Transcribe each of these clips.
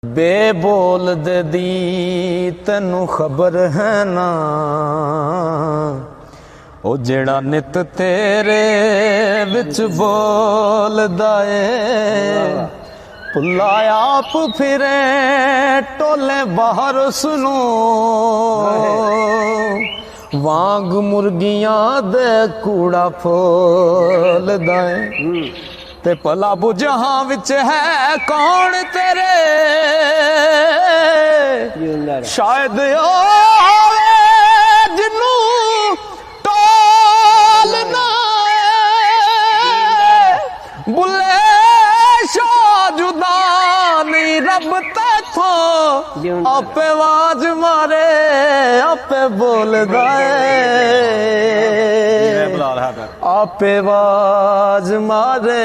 बेबोल दे दी तैनू खबर है ना, ओ जेड़ा नित तेरे विच बोलदा ए। पुला आप फिरे टोले बाहर सुनो, वांग मुर्गियां दे कूड़ा फोलदा ए। ते भला बुझां विच है कौन तेरे, शायद आवे जिन्नू टोल ना बुले शाह जुदा नहीं रब तेथों, आपे आवाज मारे आपे बोलदा आपे आवाज मारे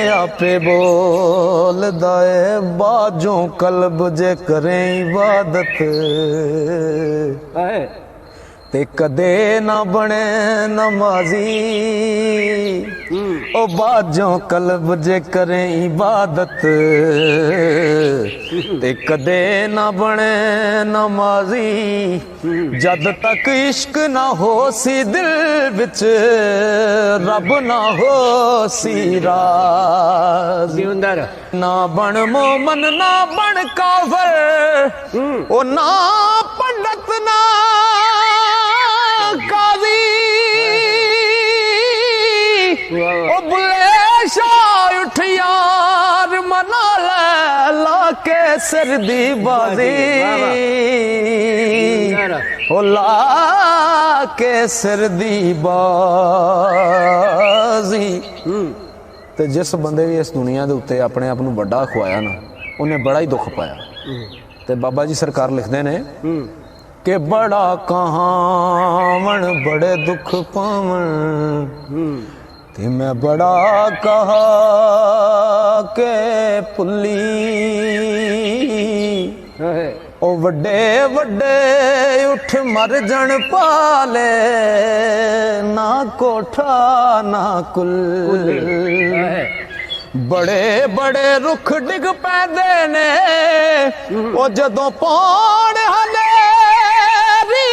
आपे बोलदा ए। बाजों कल्ब जे करें इबादत ते कदे ना बने नमाजी, ओ बाजों कल्ब जे करें इबादत ते कदे ना बने नमाजी। जद तक इश्क ना हो सी दिल विच रब ना हो सी राज़ी, ना बन मोमन ना बन काफिर, ओ ना पंडित ना काजी, ओ बुले शाह उठ यार मना ले ला के सिर दी बाजी, ओ ला के सिर दी बाजी। ते जिस बंदे भी इस दुनिया दे उत्ते अपने आप नूं बड़ा खुआया ना, उन्हें बड़ा ही दुख पाया। ते बाबा जी सरकार लिखते ने कि बड़ा कहावण बड़े दुख पावन, ते मैं बड़ा कहा के पुली, ओ वड्डे वड्डे उठ मर जन पाले, ना कोठा ना कुल, बड़े बड़े रुख डिग पैंदे ने, ओ जदों पौड़ हनेरी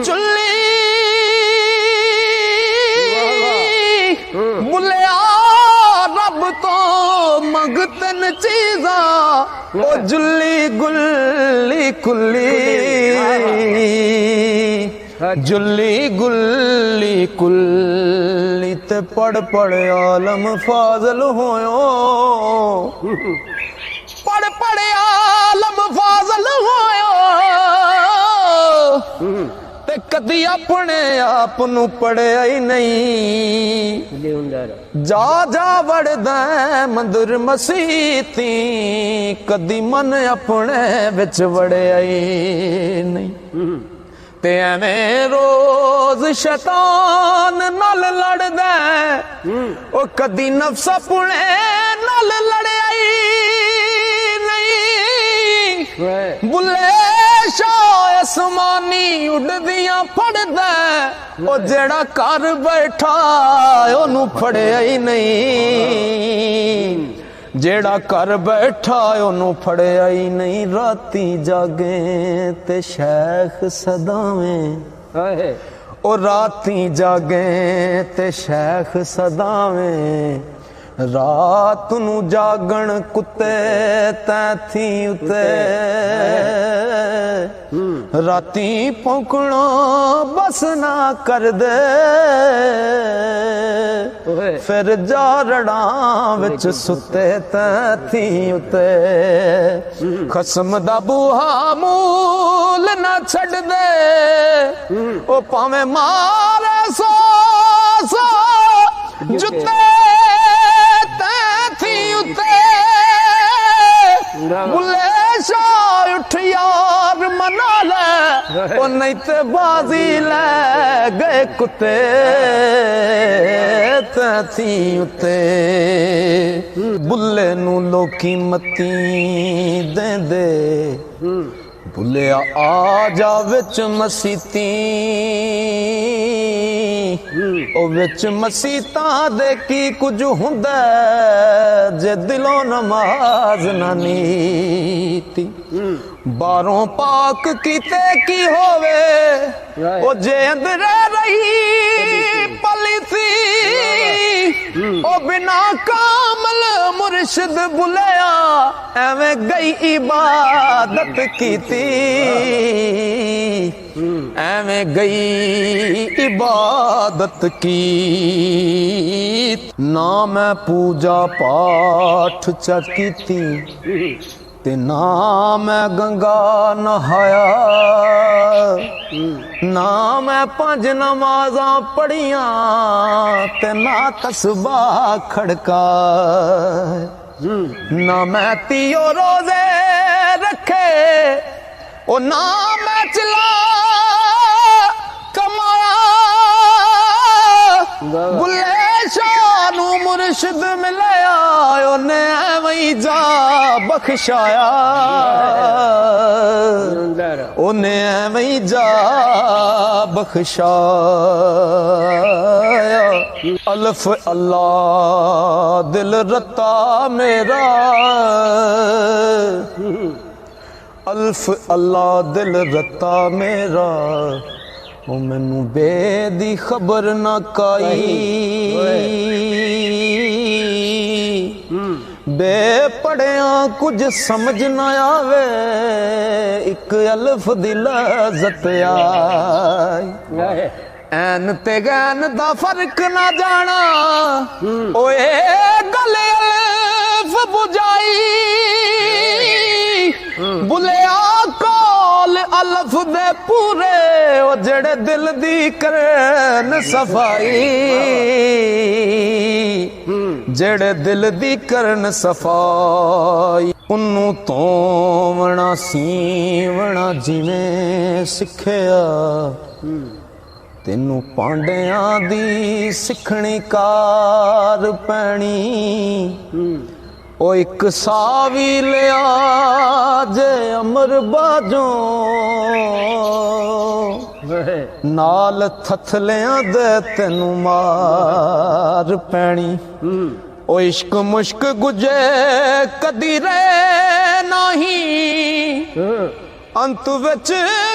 चुल्ली, बुलिया रब तो मंगतन चीजा, ओ जुल्ली गुल्ली कुल्ली, जुल्ली गुल्ली कुल्ली। ते पढ़ पढ़ आलम फाजल होयो, पढ़ पढ़ आलम फाजल होयो, ते कदी अपने आप नू पढ़िया ही नहीं। जा जा वड़दा मंदिर मसीती, कदी मन अपने विच वड़िया ही नहीं। ते एवें रोज शैतान नाल लड़दा, ओ कदी नफ्स अपने नाल लड़िया ही नहीं। बुले शाह आसमानी उड़दियां फड़दा, ओ जेड़ा घर बैठा ओनू फड़िया ही नहीं, जेड़ा घर बैठा ओनू फड़िया ही नहीं। राती जागे ते शेख सदावें, ओ राती जागे ते शेख सदावें, रात नू जागण कुत्ते तैथी उते, राती भौंकना बस ना कर दे, फिर जारड़ा विच सुते तैथी उते। खसम दा बूहा मूल ना छड़ दे, ओ भावें मारे सो सो जुते तैथी उते। बुले शाह उठ यार मना ले, ओ नहीं ते बाजी ले गए कुत्ते तैथी उते। बुले नू लोकी मती देंदे, बुले आ जा विच मसीती, ਉਹ ਵਿੱਚ ਮਸੀਤਾਂ ਦੇ ਕੀ ਕੁਝ ਹੁੰਦਾ ਜੇ ਦਿਲੋਂ ਨਮਾਜ਼ ਨਾ ਨੀਤੀ ਬਾਹਰੋਂ ਪਾਕ ਕੀਤੇ ਕੀ ਹੋਵੇ ਉਹ ਜੇ ਅੰਦਰੇ ਰਹੀ ਪਲੀਤੀ ਉਹ ਬਿਨਾ ਕਾਮਲ ਮੁਰਸ਼ਿਦ ਬੁਲਿਆ ਐਵੇਂ ਗਈ ਇਬਾਦਤ ਕੀਤੀ ਐਵੇਂ ਗਈ ਇਬਾਦਤ ਕੀ ਨਾ ਮੈਂ ਪੂਜਾ ਪਾਠ ਚ ਕੀਤੀ ਤੇ ਨਾ ਮੈਂ ਗੰਗਾ ਨਹਾਇਆ ਨਾ ਮੈਂ 5 ਨਮਾਜ਼ਾਂ ਪੜੀਆਂ ਤੇ ਨਾ ਤਸਬਾਹ ਖੜਕਾ ਨਾ ਮੈਂ 30 ਰੋਜ਼ੇ ਰੱਖੇ ਉਹ ਨਾ ਮੈਂ ਚਲਾ ਕਮਾਇਆ ਬੁੱਲੇ ਸ਼ਾਹ ਨੂੰ ਮੁਰਸ਼ਿਦ ਮਿਲਿਆ ਉਹਨੇ ਐਵੇਂ ਜਾ ਬਖਸ਼ਾਇਆ ਉਹਨੇ ਐਵੇਂ ਜਾ ਬਖਸ਼ਾਇਆ ਅਲਫ ਅੱਲਾ ਦਿਲ ਰੱਤਾ ਮੇਰਾ ਅਲਫ ਅੱਲਾ ਦਿਲ ਰੱਤਾ ਮੇਰਾ ਉਹ ਮੈਨੂੰ ਬੇ ਦੀ ਖਬਰ ਨਾ ਕਾਈ ਬੇ ਪੜਿਆ ਕੁਝ ਸਮਝ ਨਾ ਆਵੇ ਇੱਕ ਅਲਫ ਦੀ ਲਜ਼ਤ ਆਈ ਐਨ ਤੇ ਗੈਨ ਦਾ ਫਰਕ ਨਾ ਜਾਣਾ ਓਏ ਗਲ ਅਲਫ ਬੁਝਾਈ ਬੁਲਿਆ ਕੋਲ ਅਲਫ ਦੇ ਪੂਰੇ ਉਹ ਜਿਹੜੇ ਦਿਲ ਦੀ ਕਰਨ ਸਫਾਈ ਜਿਹੜੇ ਦਿਲ ਦੀ ਕਰਨ ਸਫਾਈ ਉਹਨੂੰ ਧੋਵਣਾ ਸੀਵਣਾ ਜਿਵੇਂ ਸਿੱਖਿਆ ਤੈਨੂੰ ਪਾਂਡਿਆਂ ਦੀ ਸਿੱਖਣੀ ਕਾਰ ਪੈਣੀ ਉਹ ਇੱਕ ਸਾਹ ਵੀ ਲਿਆ ਜੇ ਅਮਰ ਬਾਜੋਂ ਨਾਲ ਥਥਲਿਆਂ ਦੇ ਤੈਨੂੰ ਮਾਰ ਪੈਣੀ ਉਹ ਇਸ਼ਕ ਮੁਸ਼ਕ ਗੁਜੇ ਕਦੀ ਰਹਿ ਨਹੀਂ ਅੰਤ ਵਿੱਚ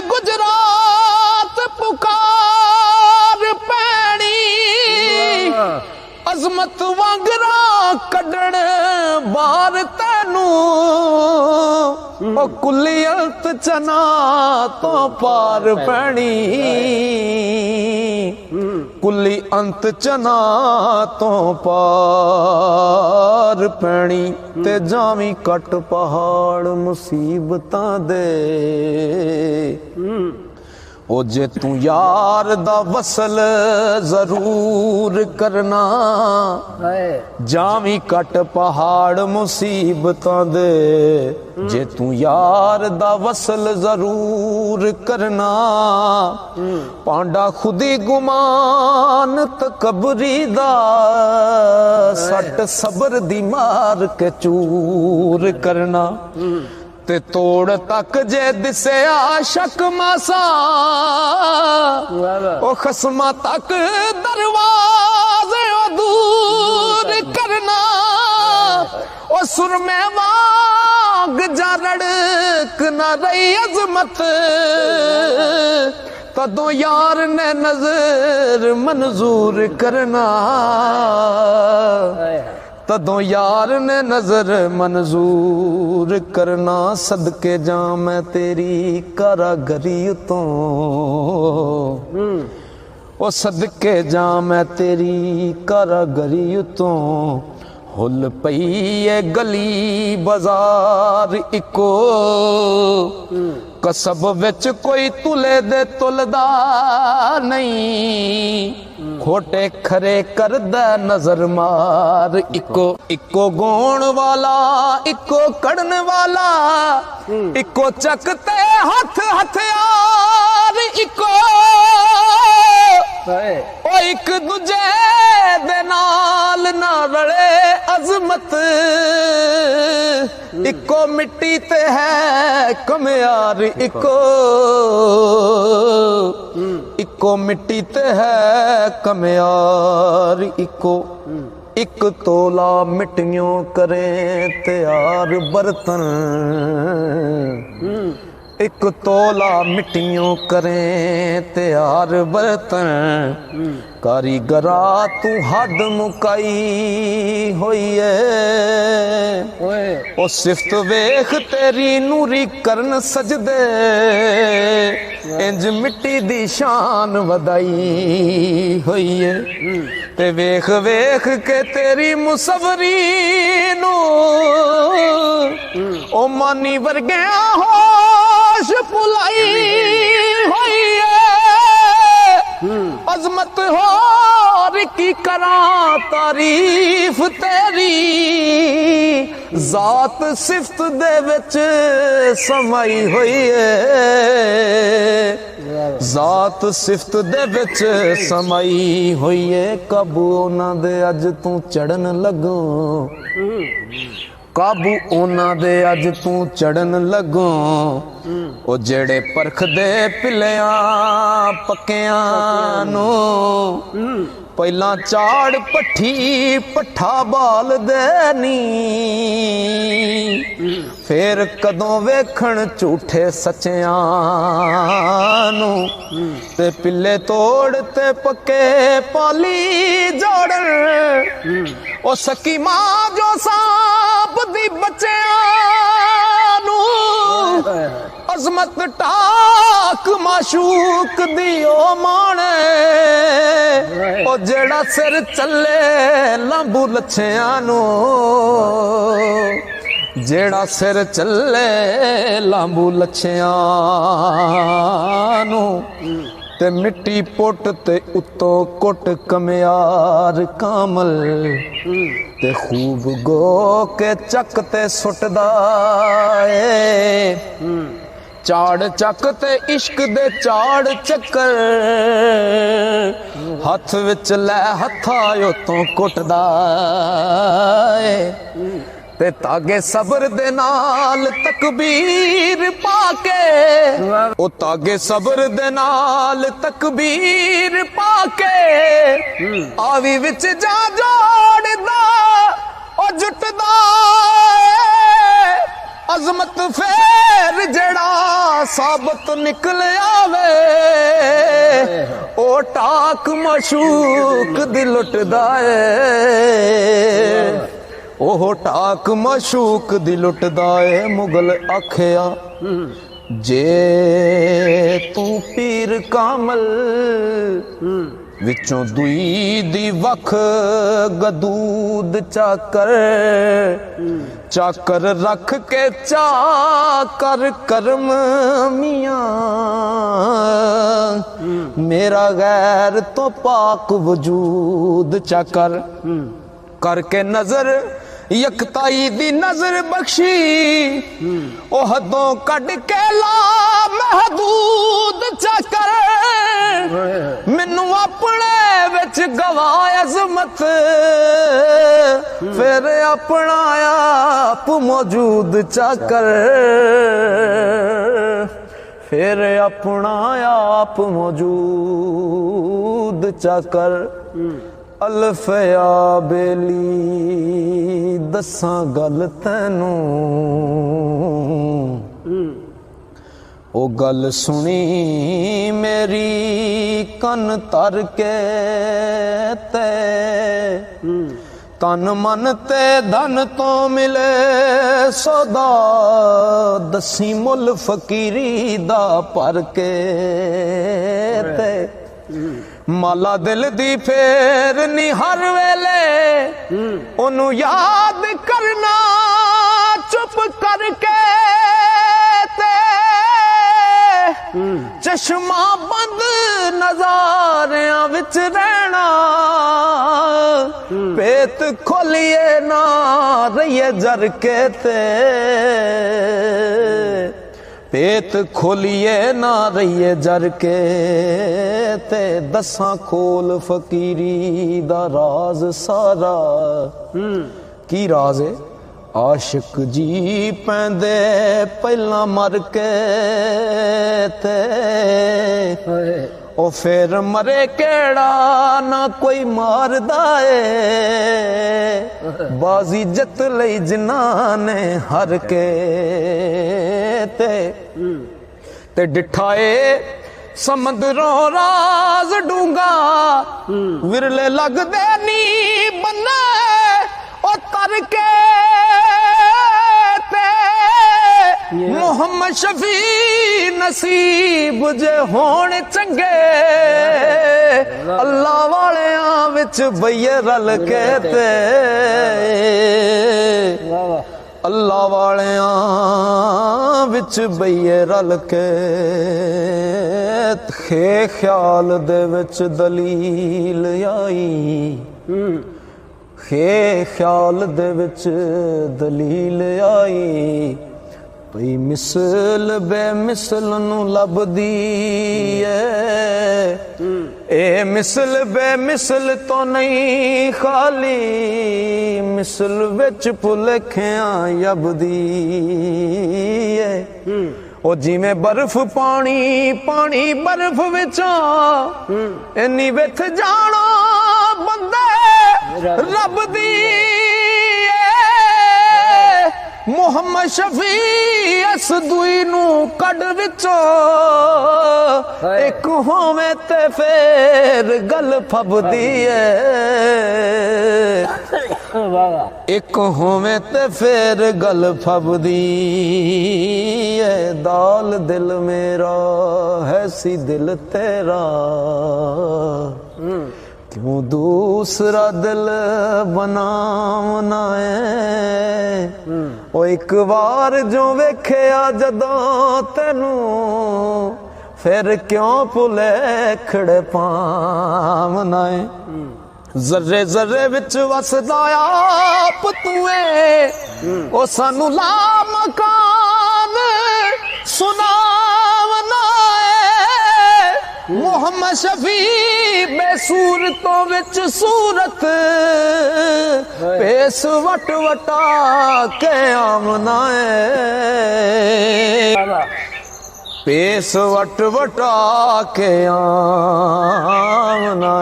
ਗੁਜਰਾਤ ਪੁਕਾਰ ਪੈਣੀ ਅਜ਼ਮਤ ਵਾਂਗਰਾ ਕੱਢਣ ਬਾਹਰ ਤੈਨੂੰ ਉਹ ਕੁਲੀਅਤ ਚਨਾ ਤੋਂ ਪਾਰ ਪੈਣੀ ਕੁੱਲੀ ਅੰਤ ਚਨਾ ਤੋਂ ਪਾਰ ਪੈਣੀ ਤੇ ਜਾਵੀਂ ਕੱਟ ਪਹਾੜ ਮੁਸੀਬਤਾਂ ਦੇ ਉਹ ਜੇ ਤੂੰ ਯਾਰ ਦਾ ਵਸਲ ਜ਼ਰੂਰ ਕਰਨਾ ਜਾਵੀਂ ਕੱਟ ਪਹਾੜ ਮੁਸੀਬਤਾਂ ਦੇ ਜੇ ਤੂੰ ਯਾਰ ਦਾ ਵਸਲ ਜ਼ਰੂਰ ਕਰਨਾ ਪਾਂਡਾ ਖੁਦੀ ਗੁਮਾਨ ਤਕਬਰੀ ਦਾ ਸੱਟ ਸਬਰ ਦੀ ਮਾਰ ਕੇ ਚੂਰ ਕਰਨਾ ਤੇ ਤੋੜ ਤੱਕ ਜੇ ਦਿਸਿਆ ਸ਼ੱਕ ਮਾਸਾ ਉਹ ਖਸਮਾਂ ਤੱਕ ਦਰਵਾਜ਼ੇ ਉਹ ਦੂਰ ਕਰਨਾ ਉਹ ਸੁਰਮੇ ਵਾਂਗ ਜਾ ਰੜਕ ਨਾ ਰਹੀ ਅਜ਼ਮਤ ਤਦੋਂ ਯਾਰ ਨੇ ਨਜ਼ਰ ਮਨਜ਼ੂਰ ਕਰਨਾ ਤਦੋਂ ਯਾਰ ਨੇ ਨਜ਼ਰ ਮਨਜ਼ੂਰ ਕਰਨਾ ਸਦਕੇ ਜਾ ਮੈਂ ਤੇਰੀ ਕਾਰਾਗਰੀ ਤੋਂ ਉਹ ਸਦਕੇ ਜਾ ਮੈਂ ਤੇਰੀ ਕਾਰਾਗਰੀ ਤੋਂ ਹੁੱਲ ਪਈ ਏ ਗਲੀ ਬਾਜ਼ਾਰ ਇੱਕੋ ਕਸਬ ਵਿੱਚ ਕੋਈ ਤੁਲੇ ਦੇ ਤੁਲਦਾ ਨਹੀਂ ਖੋਟੇ ਖਰੇ ਕਰਦਾ ਨਜ਼ਰ ਮਾਰ ਇੱਕੋ ਗਾਉਣ ਵਾਲਾ ਇੱਕੋ ਕੜਨ ਵਾਲਾ ਇੱਕੋ ਚੱਕ ਤੇ ਹੱਥ ਹਥਿਆਰ ਇੱਕੋ ਉਹ ਇੱਕ ਦੂਜੇ ਦੇ ਨਾਲ ਨਾ ਰਲੇ ਅਜ਼ਮਤ ਇੱਕੋ ਮਿੱਟੀ ਤੇ ਹੈ ਕਮਿਆਰ ਇੱਕੋ इको मिट्टी ते है कमयार, इको एक तोला मिट्टियों करें तैयार बर्तन, एक तोला मिट्टियों करें तैयार बर्तन, कारीगरा तू हद मुकाई होई है, ओ सिफ्त वेख तेरी नूरी करन सजदे, इंज मिट्टी दी शान वधाई होई है, ते वेख वेख के तेरी मुसवरी नू ओ मानी वर्गिया होश भुलाई होई है, अजमत होर की करा तारीफ तेरी, जात सिफ्त दे विच समाई होई है, जात सिफ्त दे विच समाई होई है, काबू उन्हां दे अज तू चढ़न लगो, काबू उन्हां दे अज तू चढ़न लगो, ओ जेड़े परख दे पिलियां पक्कियां नू, पहला चाड़ पट्ठी पट्ठा बाल देनी, फिर कदों वेखण झूठे सच्चियां नू, ते पिल्ले तोड़ ते पक्के पाली जोड़न, ओ सकी मां जो सांप दी बच्चियां नू, अजमत टाक माशूक दी ओ माणे, ओ जेड़ा सिर चले लंबू लच्छियां नू, जेड़ा सिर चले लांबू लच्छियां नू, ते मिट्टी पुट ते उत्तों कुट कमयार कामल, ते खूब गो के चक ते सुटदा ए, चाड़ चक ते इश्क दे चाड़ चक्कर, हथ विच लै हथा उतों कुटदा ए, ते तागे सबर दे नाल तकबीर पाके, ओ तागे सबर दे नाल तकबीर पाके, आवी विच जा जोड़दा ओ जुटदा, अजमत फेर जेड़ा साबत निकल आवे, ओ टाक मशूक दी लुटदा ए, ओह टाक मशूक दी लुटदा ए, मुगल आखिया जे तू पीर कामल, विचों दुई दी वख गदूद चाकर, चाकर रख के चाकर करम मियां, मेरा गैर तो पाक वजूद चाकर, करके नजर यकताई दी नजर बख्शी, ओ हदों कड के ला महदूद चाकर, मैनू अपने विच गवाए अजमत, फिर अपना आप मौजूद चाकर, फिर अपना आप मौजूद चाकर, अल्फया बेली दसां गल तैनू, ओ गल सुनी मेरी कन तर के ते, तन मन ते धन तो मिले सौदा, दसी मुल फकीरी दा पर के ते, माला दिल दी फेर नी हर वेले, ओनू याद करना चुप करके ते, चश्मा बंद नजारियां विच रहना, पेत खोलिए ना रहिए जर के ते, पेत खोलिए ना रहिए जर के ते, दसां खोल फकीरी दा राज सारा, की राज है? आशिक जी पैंदे पहला मर के ते, ओ फिर मरे केड़ा ना कोई मारदा ए बाजी जित लई जिन्हां ने हर के ते डिठा ए समुद्रों राज डूंगा विरले लगदे नी बन्ने ओ तर के मोहम्मद शफी नसीब जे होण चंगे अल्लाह वालेयां विच बइये रल के ते अल्लाह वालेयां विच बइये रल के खे ख्याल दे विच दलील आई खे ख्याल दे विच दलील आई भई मिसल बेमिसल नूं लभदी ए मिसल बेमिसल तो नहीं खाली मिसल विच भुलखियां यबदी ओ जिवें बर्फ पानी पानी बर्फ विचों इन्नी विथ जानो बंदे रब दी मोहम्मद शफी इस दुई नू कड विचों एक होवे ते फिर गल फबदी एक होवे ते फिर गल फबदी दाल दिल मेरा है सी दिल तेरा क्यों दूसरा दिल बनावना है ओ एक बार जो वेख्या जदों तेनू फिर क्यों भुलेखड़े पावना है जर्रे जर्रे विच वसदा आप तू ओ सानू ला मकान सुनावना मोहम्मद शफी बेसूरतों विच सूरत पेस वट वटा के आमना पेस वट वटा के आमना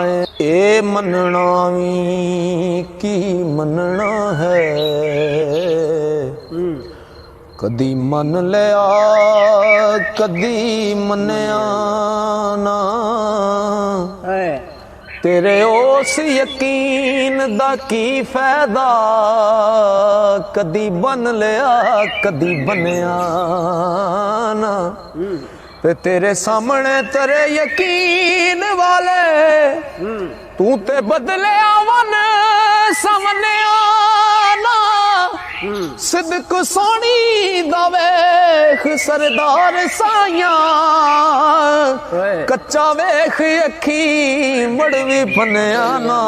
ए मनना भी की मनना है कदी मन लिया कदी मन्या ना तेरे उस यकीन दा की फायदा कदी बन लिया कदी बनया ना ते तेरे सामने तेरे यकीन वाले तू ते बदलिया वन समन्या ना सिद्क सोनी दा वेख सरदार साइया कच्चा वेख अखी मड़वी बनया ना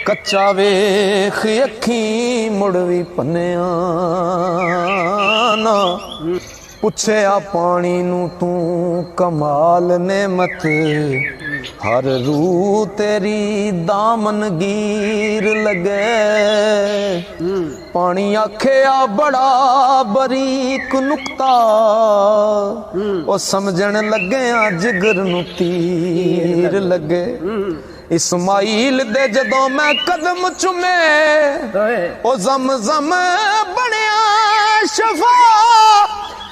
कच्चा वेख अखी मुड़वी पन्निया ना पुछया पानी नू तू कमाल नेमत हर रू तेरी दामनगीर लगे पानी आखिया बड़ा बरीक नुक्ता ओ समझण लगे जिगर नू तीर लगे इस्माइल दे जदों मैं कदम चुमे ओ जम जम बनया शफा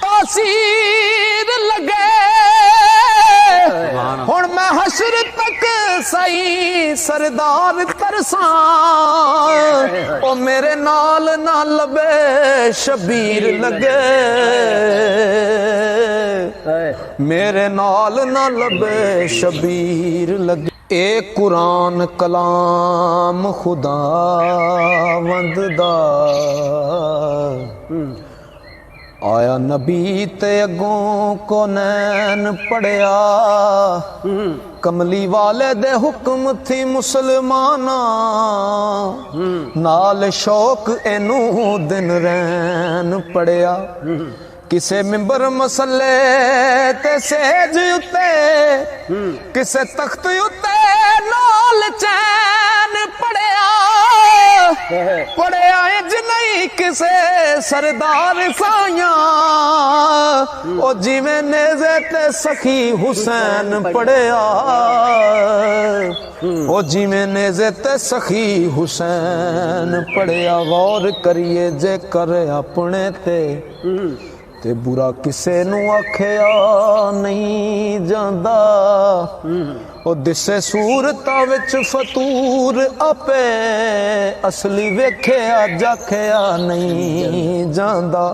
तासीर लगे हुण मैं हशर तक सही सरदार तरसा ओ मेरे नाल ना लबे शबीर लगे मेरे नाल ना लबे शबीर लगे ए कुरान कलाम खुदावंद दा आया नबी ते अगों को नैन पढ़िया कमली वाले दे हुक्म थी मुसलमाना नाल शौक एनू दिन रैन पढ़िया किसे मिंबर मसले ते सेज उते किसे तख्त उते नाल चैन पढ़िया पढ़िया इंज नहीं नहीं किसे सरदार साया ओ जिवें नेज़े ते सखी हुसैन पढ़िया ओ जिवें नेज़े ते सखी हुसैन पढ़िया गौर करिए जे कर अपने ते बुरा किसे नू आखिया नहीं जांदा ओ दिसे सूरतां विच फतूर आपे असली वेखिया जाखिया नहीं जांदा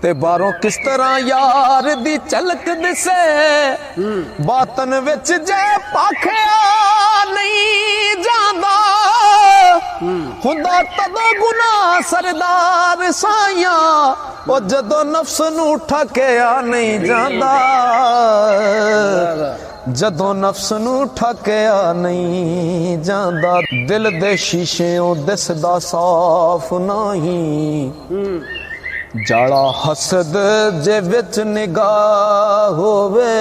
ते बारों किस तरह यार दी झलक दिसे बातन विच जे पाखिया नहीं जांदा हुंदा तदों गुनाह सरदार साया ओ जदों नफ्स नू ठकिया नहीं जांदा जदों नफ्स नू ठकिया नहीं जांदा दिल दे शीशेओं दिसदा साफ नहीं जाड़ा हसद जे विच निगाह होवे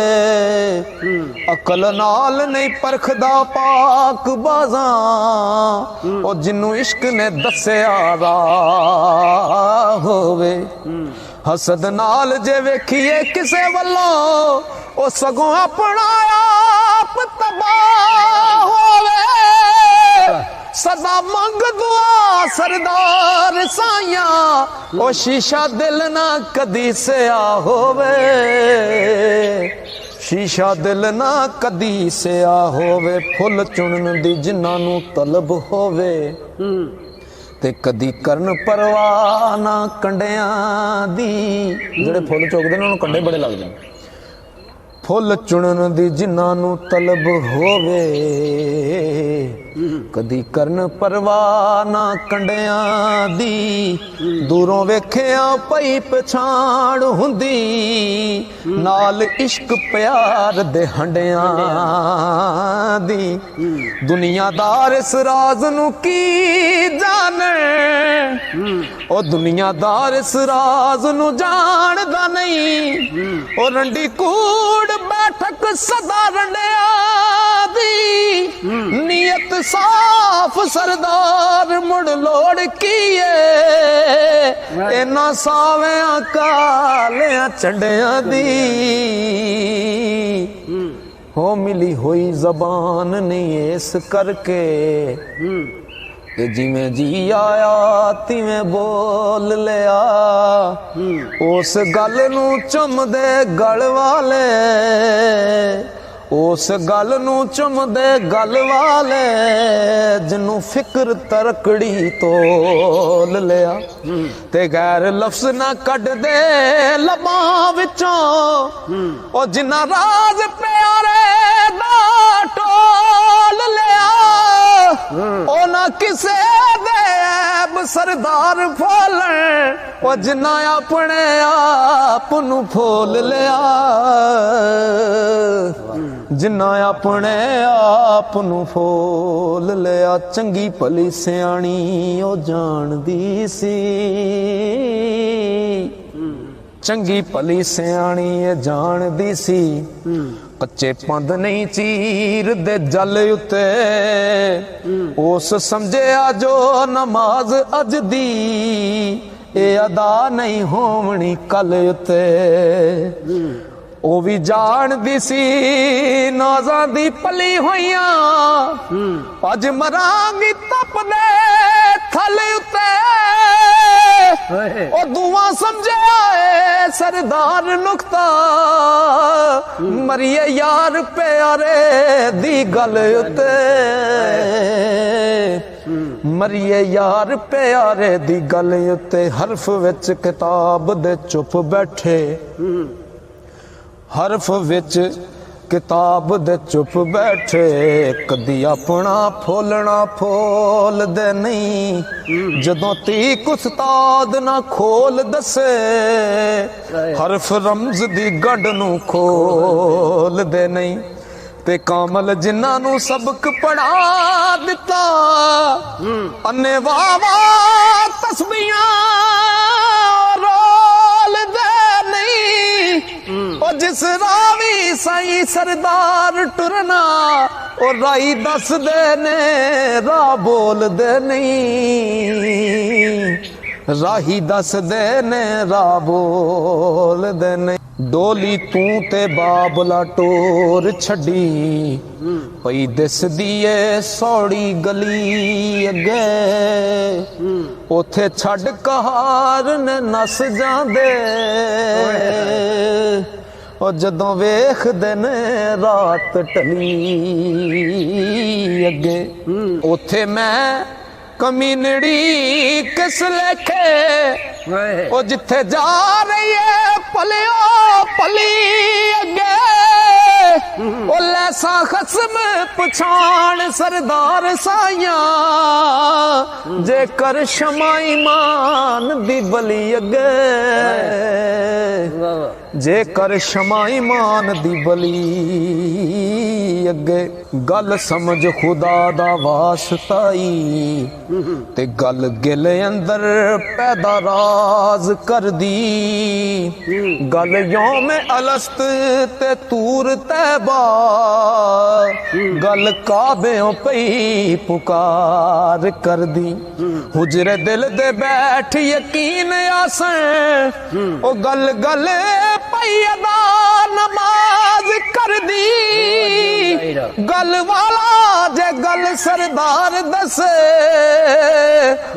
अकल नाल नहीं परखदा पाक बाज़ा ओ जिन्नू इश्क ने दस्सिया राह होवे हसद नाल जे वेखिए किसे वल्लों ओ सगों अपना आप तबाह होवे सदा मंग दुआ सरदार साया ओ शीशा दिल ना कदी सिया होवे शीशा दिल ना कदी सिया होवे फुल चुनन दी जिन्हां नू तलब होवे ते कदी करन परवाह ना कंडियां दी जेड़े फुल चुगदे ने उन्हां नू कंडे बड़े लगदे ने फुल चुनन दी जिन्हां नू तलब होवे कदी करन परवाह ना कंडियां दी दूरों वेखिया पई पछाण हुंदी नाल इश्क प्यार दे हंडियां दी दुनियादार इस राज नू की जाने ओ दुनियादार इस राज नू जानदा नहीं ओ रंडी कूड़ बैठक सदा रंडिया दी नीयत साफ सरदार मुड़ लोड़ कीए इना सावियां कालियां चंडियां दी हो मिली हुई जबान नहीं इस करके ते जिवें जी आया तिवें बोल लिया उस गल नू चुमदे गल वाले उस गल नू चुमदे गल वाले जिन्नू फिक्र तरकड़ी तोल लिया ते गैर लफ्ज ना कढ दे लबां विचों ओ जिन्ना राज प्यारे दा टोल लिया ओ ना किसे दे ऐब सरदार फोलन ओ जिन्ना अपने आप नू फोल लिया जिन्ना अपने आप नू फोल लिया चंगी भली सियाणी ओ जानदी सी चंगी भली सियाणी ए जानदी सी कच्चे पंद नहीं चीर दे जल उते उस समझिया जो नमाज अज दी ए अदा नहीं होवनी कल उते ओ भी जानदी सी नाज़ां दी पली होइयां अज मरांगी तपदे थल उते ओ दुआ समझिया सरदार नुक्ता मरिए यार प्यारे दी गल उते मरिए यार प्यारे दी गल उते हरफ विच किताब दे चुप बैठे हरफ विच किताब दे चुप बैठे कदी अपना फोलना फोल दे नहीं जदों तीक उस्ताद ना खोल दसे हरफ रमज दी गंढ नू खोल दे नहीं ते कामल जिन्हां नू सबक पढ़ा दिता अन्ने वावा तस्बीहां रोल दे नहीं ओ जिस रावी साईं सरदार टुरना ओ राई दस दे ने राह बोल दे नहीं ਰਾਹੀ ਦੱਸਦੇ ਨੇ ਰਾਹ ਬੋਲਦੇ ਨੇ। ਡੋਲੀ ਤੂੰ ਤੇ ਬਾਬਲਾ ਟੋਰ ਛੱਡੀ ਪਈ ਦਿਸਦੀ ਏ ਸੌੜੀ ਗਲੀ ਅੱਗੇ। ਉਥੇ ਛੱਡ ਕਹਾਰ ਨੇ ਨਸ ਜਾਂਦੇ ਉਹ ਜਦੋਂ ਵੇਖਦੇ ਨੇ ਰਾਤ ਢਲੀ ਅੱਗੇ। ਉਥੇ ਮੈਂ ਕਮੀਨੜੀ ਕਿਸ ਲੇਖੇ ਉਹ ਜਿੱਥੇ ਜਾ ਰਹੀ ਏ ਪਲਿਓ ਪਲੀ ਅੱਗੇ। ਉਹ ਲੈਸਾ ਖਸਮ ਪਛਾਣ ਸਰਦਾਰ ਸਾਈਆਂ ਜੇਕਰ ਸ਼ਮਾ ਈਮਾਨ ਦੀ ਬਲੀ ਅੱਗੇ। ਜੇਕਰ ਸ਼ਮਾ ਈਮਾਨ ਦੀ ਬਲੀ ਅੱਗੇ। ਗੱਲ ਸਮਝ ਖੁਦਾ ਦਾ ਵਾਸਤਾਈ ਤੇ ਗੱਲ ਗਿਲ ਅੰਦਰ ਪੈਦਾ ਰਾਜ਼ ਕਰਦੀ। ਗੱਲ ਯੌਮ ਅਲਸਤ ਤੇ ਤੂਰ ਤੈਬਾ ਗੱਲ ਕਾਬਿਓਂ ਪਈ ਪੁਕਾਰ ਕਰਦੀ। ਹੁਜਰੇ ਦਿਲ ਦੇ ਬੈਠ ਯਕੀਨ ਆਸਣ ਉਹ ਗੱਲ ਗੱਲ ਪਈ ਅਦਾ ਨਮਾਜ਼ ਕਰਦੀ। ਗੱਲ ਵਾਲਾ ਜੇ ਗੱਲ ਸਰਦਾਰ ਦੱਸੇ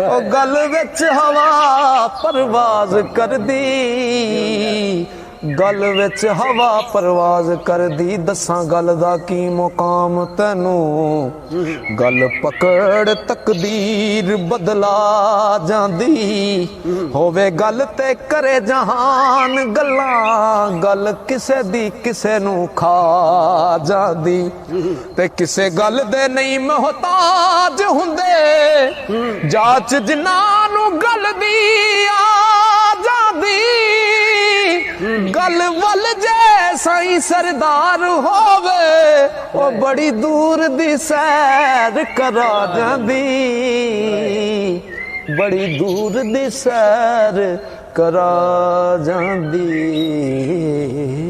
ਉਹ ਗੱਲ ਵਿੱਚ ਹਵਾ ਪਰਵਾਜ਼ ਕਰਦੀ। ਗੱਲ ਵਿੱਚ ਹਵਾ ਪਰਵਾਜ਼ ਕਰਦੀ। ਦੱਸਾਂ ਗੱਲ ਦਾ ਕੀ ਮੁਕਾਮ ਤੈਨੂੰ ਗੱਲ ਪਕੜ ਤਕਦੀਰ ਬਦਲਾ ਜਾਂਦੀ। ਹੋਵੇ ਗੱਲ ਤੇ ਕਰੇ ਜਹਾਨ ਗੱਲਾਂ ਗੱਲ ਕਿਸੇ ਦੀ ਕਿਸੇ ਨੂੰ ਖਾ ਜਾਂਦੀ। ਤੇ ਕਿਸੇ ਗੱਲ ਦੇ ਨਹੀਂ ਮੁਹਤਾਜ ਹੁੰਦੇ ਜਾਚ ਜਿਨ੍ਹਾਂ ਨੂੰ ਗੱਲ ਦੀ ਆ ਜਾਂਦੀ। ਗੱਲ ਵੱਲ ਜੇ ਸਾਈਂ ਸਰਦਾਰ ਹੋਵੇ ਉਹ ਬੜੀ ਦੂਰ ਦੀ ਸੈਰ ਕਰਾ ਜਾਂਦੀ। ਬੜੀ ਦੂਰ ਦੀ ਸੈਰ ਕਰਾ ਜਾਂਦੀ।